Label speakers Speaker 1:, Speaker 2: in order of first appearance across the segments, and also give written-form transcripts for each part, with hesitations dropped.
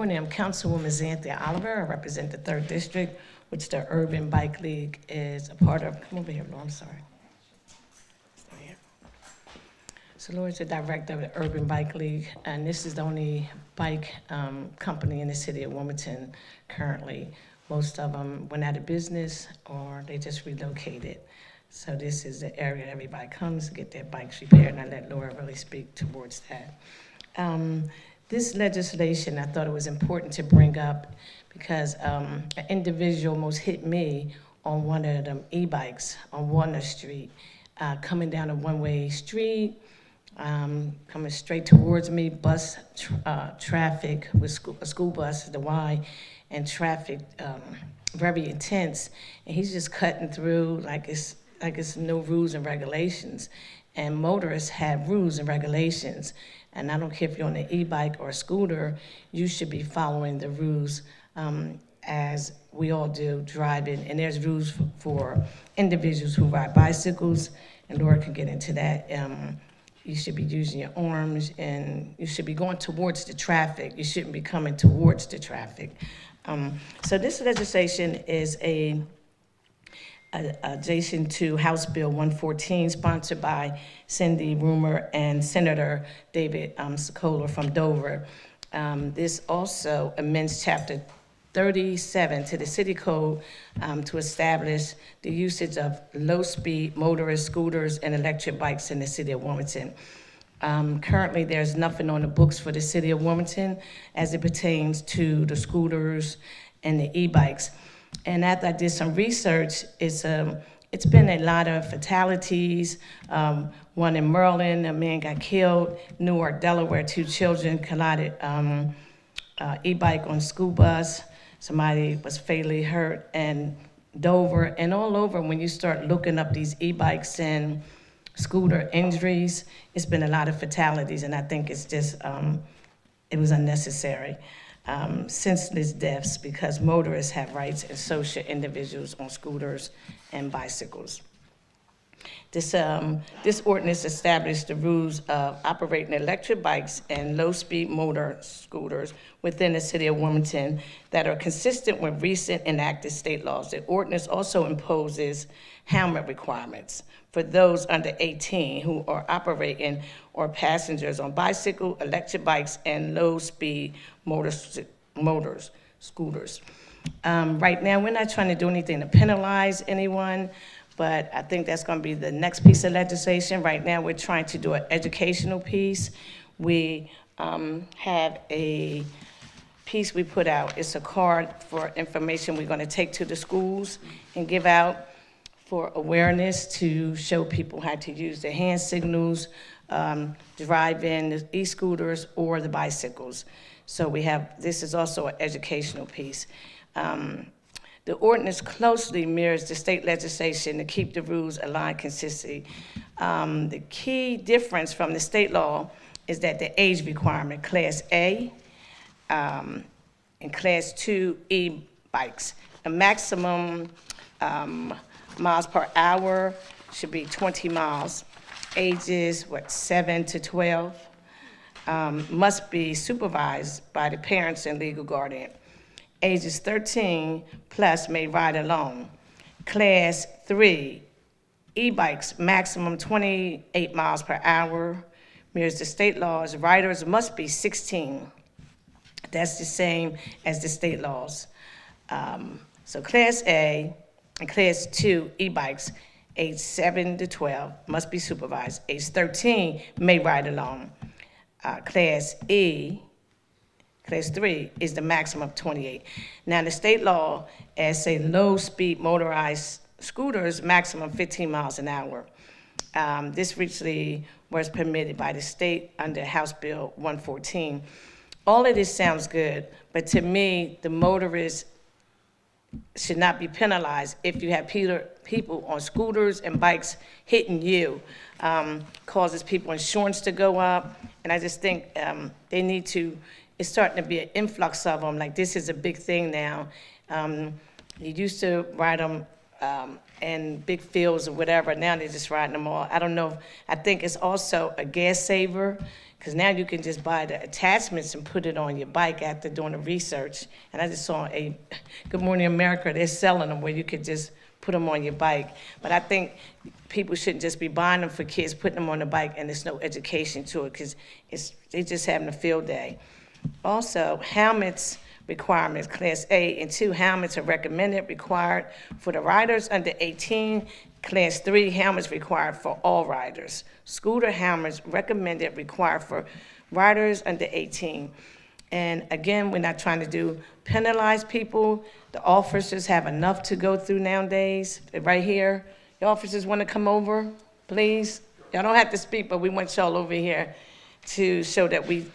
Speaker 1: morning. I'm Councilwoman Zanthia Oliver. I represent the 3rd District, which the Urban Bike League is a part of. Come over here, Lord, I'm sorry. Stay here. So Laura's the director of the Urban Bike League, and this is the only bike company in the city of Wilmington currently. Most of them went out of business or they just relocated. So this is the area everybody comes to get their bikes repaired, and I let Laura really speak towards that. This legislation, I thought it was important to bring up because an individual almost hit me on one of them e-bikes on Warner Street, coming down a one-way street, coming straight towards me, bus traffic with a school bus, the Y, and traffic very intense, and he's just cutting through like it's no rules and regulations. And motorists have rules and regulations. And I don't care if you're on an e-bike or a scooter, you should be following the rules as we all do driving. And there's rules for individuals who ride bicycles, and Laura can get into that. You should be using your arms, and you should be going towards the traffic. You shouldn't be coming towards the traffic. So this legislation is adjacent to House Bill 114, sponsored by Cindy Rumer and Senator David Sokoler from Dover. This also amends Chapter 37 to the City Code to establish the usage of low-speed motorists, scooters, and electric bikes in the city of Wilmington. Currently, there's nothing on the books for the city of Wilmington as it pertains to the scooters and the e-bikes. And after I did some research, it's been a lot of fatalities. One in Maryland, a man got killed. Newark, Delaware, 2 children collided e-bike on school bus. Somebody was fatally hurt. And Dover, and all over, when you start looking up these e-bikes and scooter injuries, it's been a lot of fatalities, and I think it's just, it was unnecessary. Senseless deaths because motorists have rights and so should individuals on scooters and bicycles. This ordinance established the rules of operating electric bikes and low-speed motor scooters within the city of Wilmington that are consistent with recent enacted state laws. The ordinance also imposes helmet requirements for those under 18 who are operating or passengers on bicycle, electric bikes, and low-speed scooters. Right now, we're not trying to do anything to penalize anyone, but I think that's going to be the next piece of legislation. Right now, we're trying to do an educational piece. We have a piece we put out. It's a card for information we're going to take to the schools and give out for awareness to show people how to use the hand signals, drive in the e-scooters or the bicycles. So this is also an educational piece. The ordinance closely mirrors the state legislation to keep the rules aligned consistently. The key difference from the state law is that the age requirement, Class A and Class 2 e-bikes, a maximum miles per hour should be 20 miles. Ages, 7 to 12, must be supervised by the parents and legal guardian. Ages 13 plus may ride alone. Class 3 e-bikes, maximum 28 miles per hour, mirrors the state laws. Riders must be 16. That's the same as the state laws. So Class A and Class 2 e-bikes, age 7 to 12, must be supervised. Age 13 may ride alone. Class E, Class 3 is the maximum of 28. Now, the state law, as say low-speed motorized scooters, maximum 15 miles an hour. This recently was permitted by the state under House Bill 114. All of this sounds good, but to me, the motorists should not be penalized if you have people on scooters and bikes hitting you. Causes people insurance to go up, and I just think they need to, it's starting to be an influx of them, like this is a big thing now. You used to ride them in big fields or whatever. Now they're just riding them all. I don't know. I think it's also a gas saver, because now you can just buy the attachments and put it on your bike after doing the research. And I just saw a Good Morning America, they're selling them where you could just put them on your bike. But I think people shouldn't just be buying them for kids, putting them on the bike, and there's no education to it, because they're just having a field day. Also, helmets requirements, Class A and 2 helmets are recommended, required for the riders under 18. Class 3 helmets required for all riders. Scooter helmets recommended, required for riders under 18. And again, we're not trying to penalize people. The officers have enough to go through nowadays. Right here, the officers want to come over, please. Y'all don't have to speak, but we want y'all over here to show that we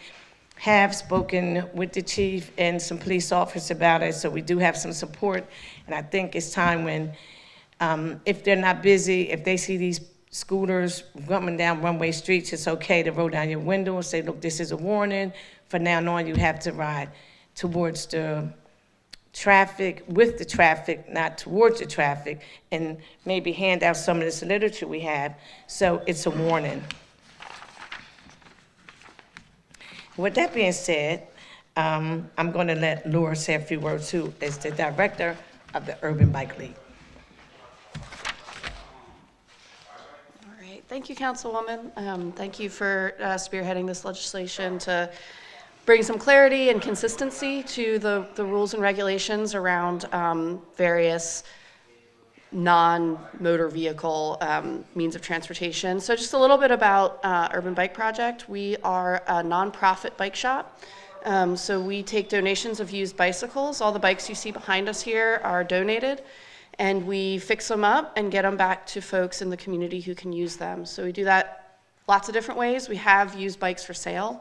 Speaker 1: have spoken with the chief and some police officers about it, so we do have some support. And I think it's time when, if they're not busy, if they see these scooters coming down one-way streets, it's okay to roll down your window and say, look, this is a warning. From now on, you have to ride towards the traffic, with the traffic, not towards the traffic, and maybe hand out some of this literature we have, so it's a warning. With that being said, I'm going to let Laura say a few words, who is the director of the Urban Bike League.
Speaker 2: All right, thank you, Councilwoman. Thank you for spearheading this legislation to bring some clarity and consistency to the rules and regulations around various non-motor vehicle means of transportation. So just a little bit about Urban Bike Project. We are a nonprofit bike shop. So we take donations of used bicycles. All the bikes you see behind us here are donated, and we fix them up and get them back to folks in the community who can use them. So we do that lots of different ways. We have used bikes for sale,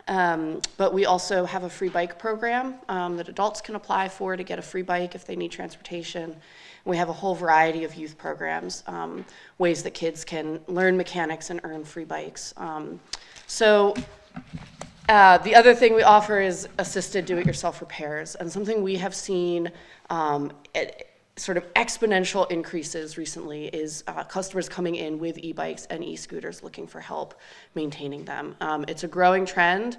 Speaker 2: but we also have a free bike program that adults can apply for to get a free bike if they need transportation. We have a whole variety of youth programs, ways that kids can learn mechanics and earn free bikes. The other thing we offer is assisted do-it-yourself repairs, and something we have seen sort of exponential increases recently is customers coming in with e-bikes and e-scooters looking for help maintaining them. It's a growing trend.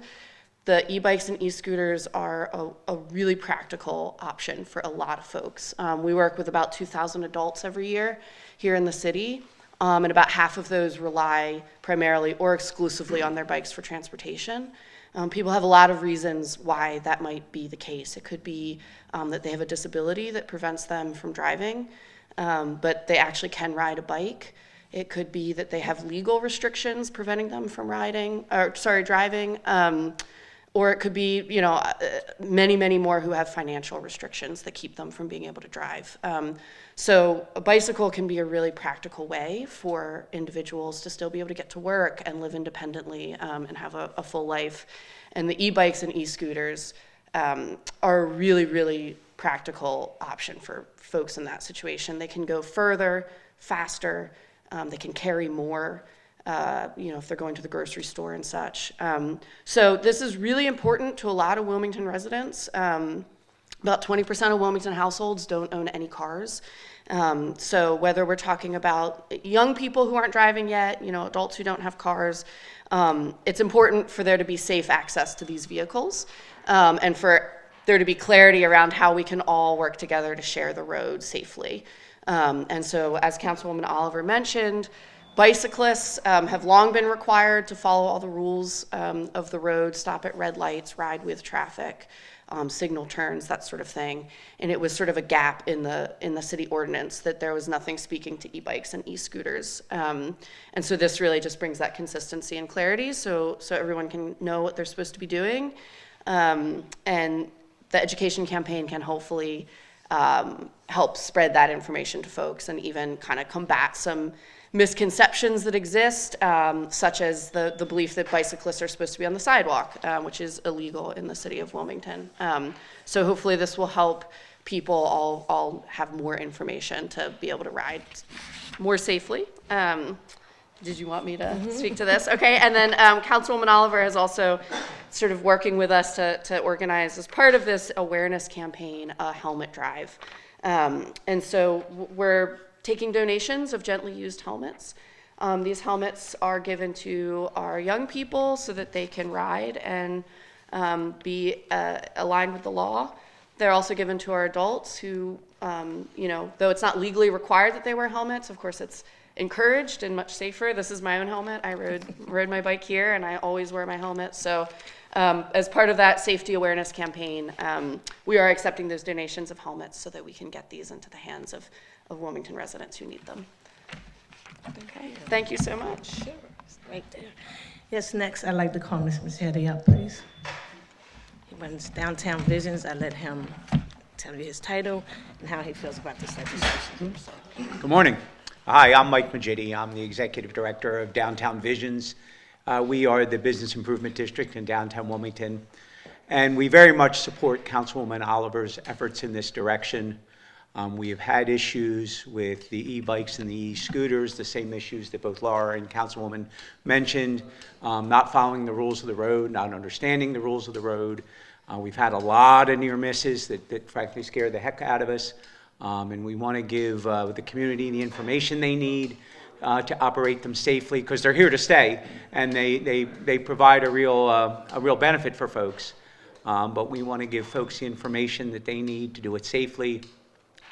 Speaker 2: The e-bikes and e-scooters are a really practical option for a lot of folks. We work with about 2,000 adults every year here in the city, and about half of those rely primarily or exclusively on their bikes for transportation. People have a lot of reasons why that might be the case. It could be that they have a disability that prevents them from driving, but they actually can ride a bike. It could be that they have legal restrictions preventing them from driving. Or it could be, many, many more who have financial restrictions that keep them from being able to drive. So a bicycle can be a really practical way for individuals to still be able to get to work and live independently and have a full life. And the e-bikes and e-scooters are a really, really practical option for folks in that situation. They can go further, faster, they can carry more. If they're going to the grocery store and such. So this is really important to a lot of Wilmington residents. About 20% of Wilmington households don't own any cars. So whether we're talking about young people who aren't driving yet, adults who don't have cars, it's important for there to be safe access to these vehicles and for there to be clarity around how we can all work together to share the road safely. And so as Councilwoman Oliver mentioned, bicyclists have long been required to follow all the rules of the road, stop at red lights, ride with traffic, signal turns, that sort of thing. And it was sort of a gap in the city ordinance that there was nothing speaking to e-bikes and e-scooters. And so this really just brings that consistency and clarity so everyone can know what they're supposed to be doing. And the education campaign can hopefully help spread that information to folks and even kind of combat some misconceptions that exist, such as the belief that bicyclists are supposed to be on the sidewalk, which is illegal in the city of Wilmington. So hopefully this will help people all have more information to be able to ride more safely. Did you want me to speak to this? Okay, and then Councilwoman Oliver is also sort of working with us to organize, as part of this awareness campaign, a helmet drive. And so we're taking donations of gently used helmets. These helmets are given to our young people so that they can ride and be aligned with the law. They're also given to our adults who, though it's not legally required that they wear helmets, of course it's encouraged and much safer. This is my own helmet. I rode my bike here, and I always wear my helmet. So as part of that safety awareness campaign, we are accepting those donations of helmets so that we can get these into the hands of Wilmington residents who need them. Okay, thank you so much.
Speaker 1: Sure, it's right there. Yes, next, I'd like to call Ms. Hetty up, please. He runs Downtown Visions. I let him tell you his title and how he feels about this legislation.
Speaker 3: Good morning. Hi, I'm Mike Magidi. I'm the Executive Director of Downtown Visions. We are the Business Improvement District in downtown Wilmington, and we very much support Councilwoman Oliver's efforts in this direction. We have had issues with the e-bikes and the e-scooters, the same issues that both Laura and Councilwoman mentioned, not following the rules of the road, not understanding the rules of the road. We've had a lot of near misses that frankly scare the heck out of us, and we want to give the community the information they need to operate them safely, because they're here to stay, and they provide a real benefit for folks. But we want to give folks the information that they need to do it safely.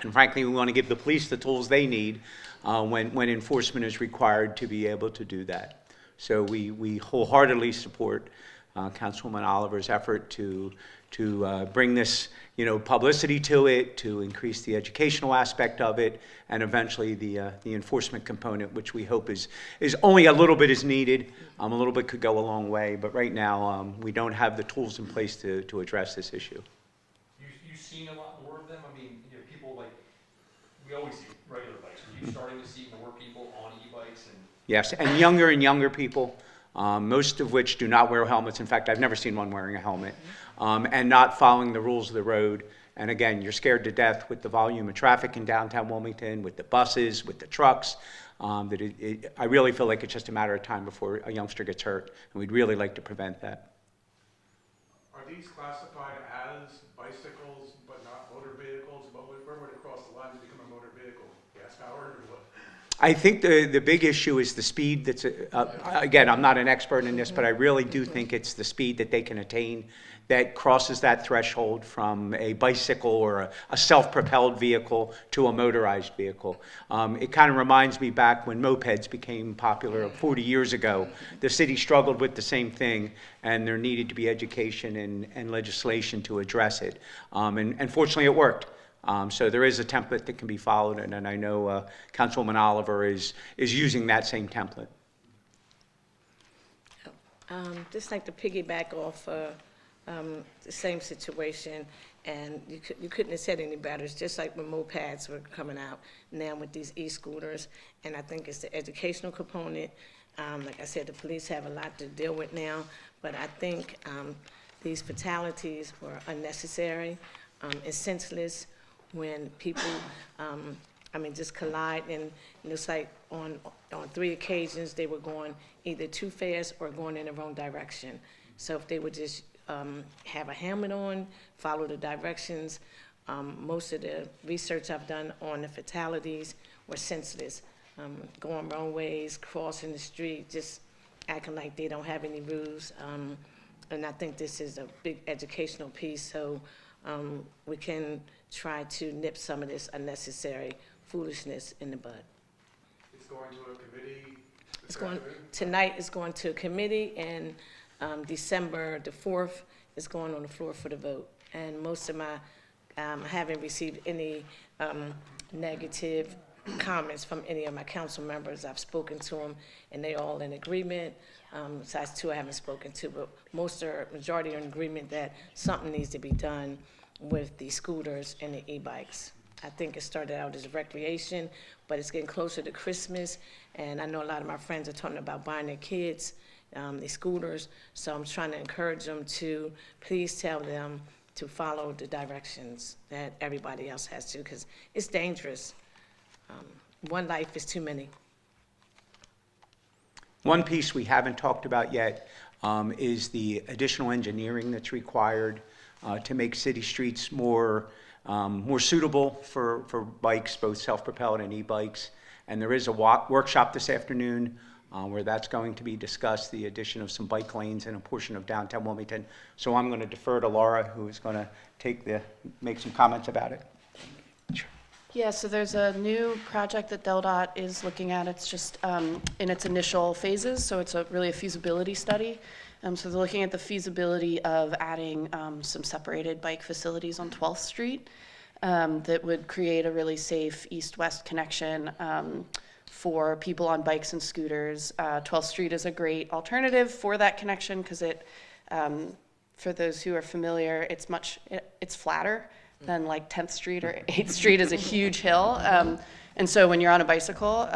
Speaker 3: And frankly, we want to give the police the tools they need when enforcement is required to be able to do that. So we wholeheartedly support Councilwoman Oliver's effort to bring this, publicity to it, to increase the educational aspect of it, and eventually the enforcement component, which we hope is only a little bit is needed. A little bit could go a long way, but right now we don't have the tools in place to address this issue.
Speaker 4: You've seen a lot more of them? I mean, people we always see regular bikes. Are you starting to see more people on e-bikes?
Speaker 3: Yes, and younger people, most of which do not wear helmets. In fact, I've never seen one wearing a helmet, and not following the rules of the road. And again, you're scared to death with the volume of traffic in downtown Wilmington, with the buses, with the trucks, I really feel like it's just a matter of time before a youngster gets hurt, and we'd really like to prevent that.
Speaker 5: Are these classified as bicycles but not motor vehicles? But where would it cross the line to become a motor vehicle? Gas powered or what?
Speaker 3: I think the big issue is the speed that's, again, I'm not an expert in this, but I really do think it's the speed that they can attain that crosses that threshold from a bicycle or a self-propelled vehicle to a motorized vehicle. It kind of reminds me back when mopeds became popular 40 years ago. The city struggled with the same thing, and there needed to be education and legislation to address it. And fortunately, it worked. So there is a template that can be followed, and I know Councilwoman Oliver is using that same template.
Speaker 1: Just like to piggyback off the same situation, and you couldn't have said any better. It's just like when mopeds were coming out, now with these e-scooters, and I think it's the educational component. Like I said, the police have a lot to deal with now, but I think these fatalities were unnecessary and senseless when people, just collide, and it's like on 3 occasions they were going either too fast or going in the wrong direction. So if they would just have a helmet on, follow the directions. Most of the research I've done on the fatalities were senseless. Going wrong ways, crossing the street, just acting like they don't have any rules. And I think this is a big educational piece, so we can try to nip some of this unnecessary foolishness in the bud.
Speaker 5: It's going to a committee?
Speaker 1: Tonight it's going to a committee, and December the 4th is going on the floor for the vote. And most of my, I haven't received any negative comments from any of my council members. I've spoken to them, and they're all in agreement. Besides 2 I haven't spoken to, but majority are in agreement that something needs to be done with the scooters and the e-bikes. I think it started out as recreation, but it's getting closer to Christmas, and I know a lot of my friends are talking about buying their kids the scooters, so I'm trying to encourage them to please tell them to follow the directions that everybody else has to, because it's dangerous. One life is too many.
Speaker 3: One piece we haven't talked about yet is the additional engineering that's required to make city streets more more suitable for bikes, both self-propelled and e-bikes. And there is a workshop this afternoon where that's going to be discussed, the addition of some bike lanes in a portion of downtown Wilmington. So I'm going to defer to Laura, who is going to make some comments about it. Sure.
Speaker 2: Yeah, so there's a new project that DelDOT is looking at. It's just in its initial phases, so it's really a feasibility study. So they're looking at the feasibility of adding some separated bike facilities on 12th Street that would create a really safe east-west connection for people on bikes and scooters. 12th Street is a great alternative for that connection because for those who are familiar, it's flatter than like 10th Street or 8th Street is a huge hill. And so when you're on a bicycle,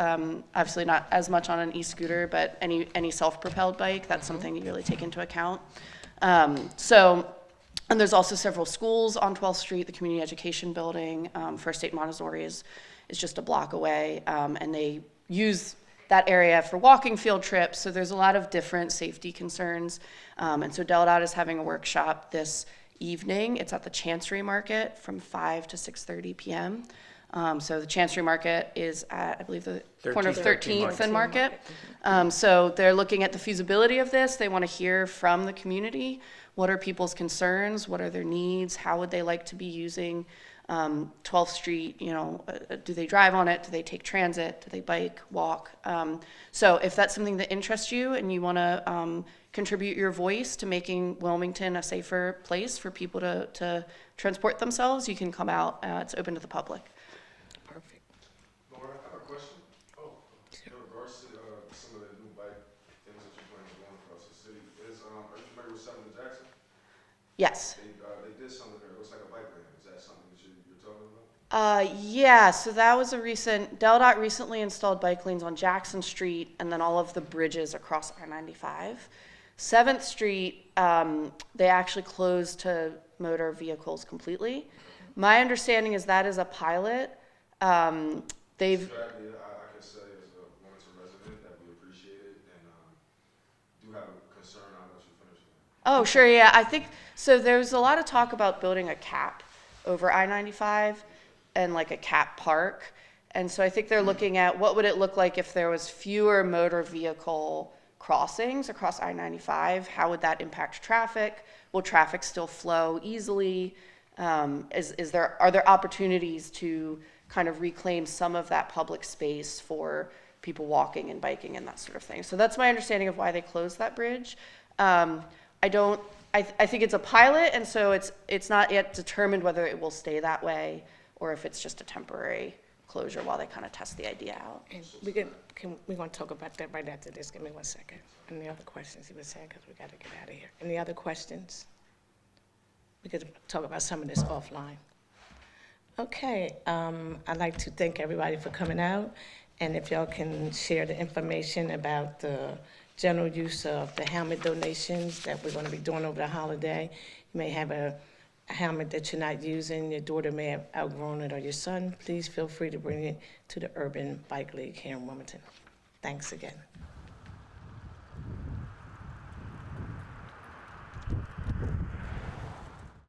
Speaker 2: obviously not as much on an e-scooter, but any self-propelled bike, that's something you really take into account. And there's also several schools on 12th Street. The community education building, First State Montessori is just a block away, and they use that area for walking field trips. So there's a lot of different safety concerns. And so DelDOT is having a workshop this evening. It's at the Chancery Market from 5 to 6:30 p.m. So the Chancery Market is at, I believe, the corner of 13th and Market. So they're looking at the feasibility of this. They want to hear from the community. What are people's concerns? What are their needs? How would they like to be using 12th Street? Do they drive on it? Do they take transit? Do they bike, walk? So if that's something that interests you and you want to contribute your voice to making Wilmington a safer place for people to transport themselves, you can come out. It's open to the public.
Speaker 1: Perfect.
Speaker 5: Laura, I have a question. In regards to some of the new bike things that you're planning on going across the city, are you familiar with 7th and Jackson?
Speaker 2: Yes.
Speaker 5: They did something there. It looks like a bike lane. Is that something that you're talking about?
Speaker 2: Yeah, so that was DelDOT recently installed bike lanes on Jackson Street and then all of the bridges across I-95. 7th Street, they actually closed to motor vehicles completely. My understanding is that is a pilot. They've
Speaker 5: Strategy, I can say as a Wilmington resident that we appreciate it and do have a concern. I'll let you finish that.
Speaker 2: Oh, sure, yeah. I think, so there's a lot of talk about building a cap over I-95 and like a cap park. And so I think they're looking at what would it look like if there was fewer motor vehicle crossings across I-95? How would that impact traffic? Will traffic still flow easily? Are there opportunities to kind of reclaim some of that public space for people walking and biking and that sort of thing? So that's my understanding of why they closed that bridge. I think it's a pilot, and so it's not yet determined whether it will stay that way or if it's just a temporary closure while they kind of test the idea out.
Speaker 1: And we're going to talk about that right after this. Give me 1 second. Any other questions he was saying, because we got to get out of here. Any other questions? We could talk about some of this offline. Okay, I'd like to thank everybody for coming out, and if y'all can share the information about the general use of the helmet donations that we're going to be doing over the holiday. You may have a helmet that you're not using, your daughter may have outgrown it, or your son. Please feel free to bring it to the Urban Bike League here in Wilmington. Thanks again.